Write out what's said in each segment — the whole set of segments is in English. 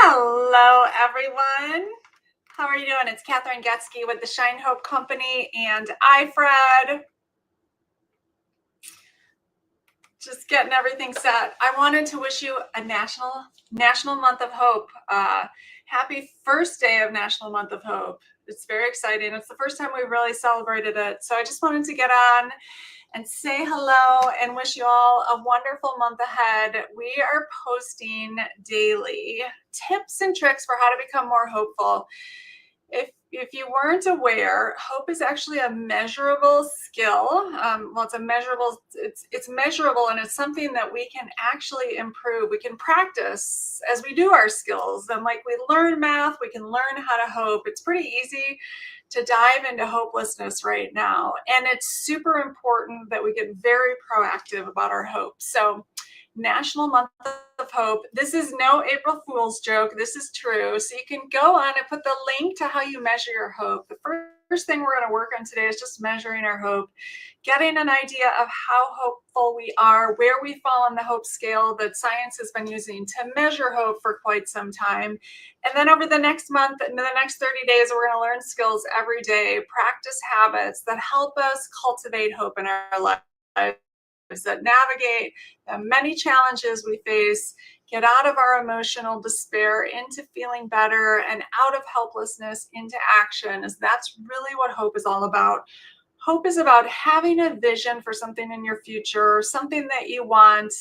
Hello, everyone. How are you doing? It's Catherine Getsky with the Shine Hope Company and iFred. Just getting everything set. I wanted to wish you a National Month of Hope. Happy first day of National Month of Hope. It's very exciting. It's the first time we really celebrated it. So I just wanted to get on and say hello and wish you all a wonderful month ahead. We are posting daily tips and tricks for how to become more hopeful. If you weren't aware, hope is actually a measurable skill. Well, it's measurable, and it's something that we can actually improve. We can practice as we do our skills. And like we learn math, we can learn how to hope. It's pretty easy to dive into hopelessness right now. And it's super important that we get very proactive about our hope. So National Month of Hope. This is no April Fool's joke. This is true. So you can go on and put the link to how you measure your hope. The first thing we're going to work on today is just measuring our hope, getting an idea of how hopeful we are, where we fall on the hope scale that science has been using to measure hope for quite some time. And then over the next month and the next 30 days, we're going to learn skills every day, practice habits that help us cultivate hope in our lives, that navigate the many challenges we face, get out of our emotional despair into feeling better, and out of helplessness into action, as that's really what hope is all about. Hope is about having a vision for something in your future, something that you want,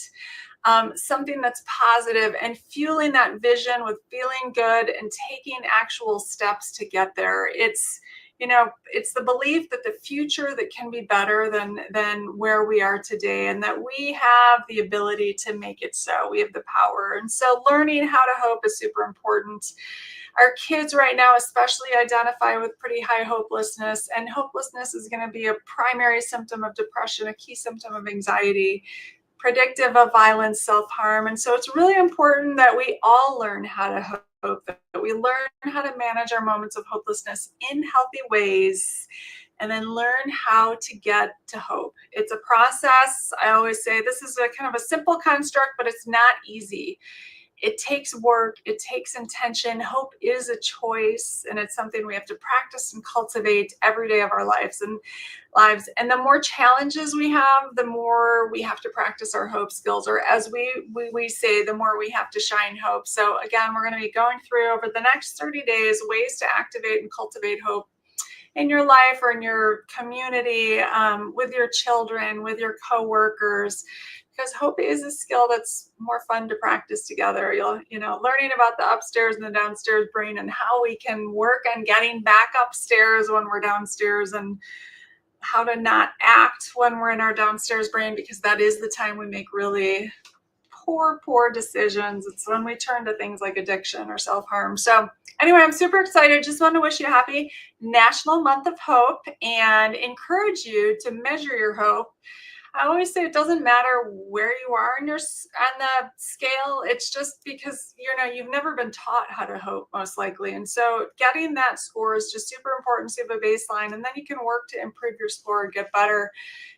something that's positive, and fueling that vision with feeling good and taking actual steps to get there. It's the belief that the future that can be better than where we are today, and that we have the ability to make it so. We have the power. And so learning how to hope is super important. Our kids right now especially identify with pretty high hopelessness, and hopelessness is going to be a primary symptom of depression, a key symptom of anxiety, predictive of violence, self-harm. And so it's really important that we all learn how to hope, that we learn how to manage our moments of hopelessness in healthy ways, and then learn how to get to hope. It's a process. I always say this is a kind of a simple construct, but it's not easy. It takes work, it takes intention. Hope is a choice, and it's something we have to practice and cultivate every day of our lives. And the more challenges we have, the more we have to practice our hope skills, or as we say, the more we have to shine hope. So again, we're going to be going through over the next 30 days ways to activate and cultivate hope in your life or in your community, with your children, with your coworkers, because hope is a skill that's more fun to practice together. Learning about the upstairs and the downstairs brain, and how we can work on getting back upstairs when we're downstairs, and how to not act when we're in our downstairs brain, because that is the time we make really poor decisions. It's when we turn to things like addiction or self-harm. So anyway, I'm super excited. Just want to wish you a happy National Month of Hope and encourage you to measure your hope. I always say it doesn't matter where you are on the scale. It's just because you've never been taught how to hope, most likely, and so getting that score is just super important. So you have a baseline, and then you can work to improve your score and get better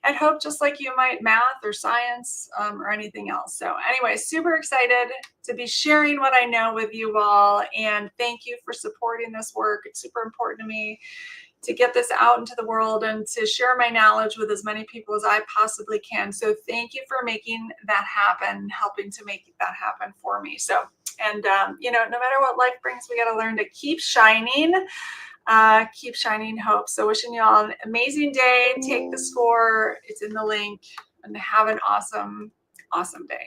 at hope, just like you might math or science, or anything else. So anyway, super excited to be sharing what I know with you all, and thank you for supporting this work. It's super important to me to get this out into the world and to share my knowledge with as many people as I possibly can. So thank you for making that happen, helping to make that happen for me. So, and no matter what life brings, we got to learn to keep shining hope. So wishing you all an amazing day. Take the score. It's in the link, and have an awesome day.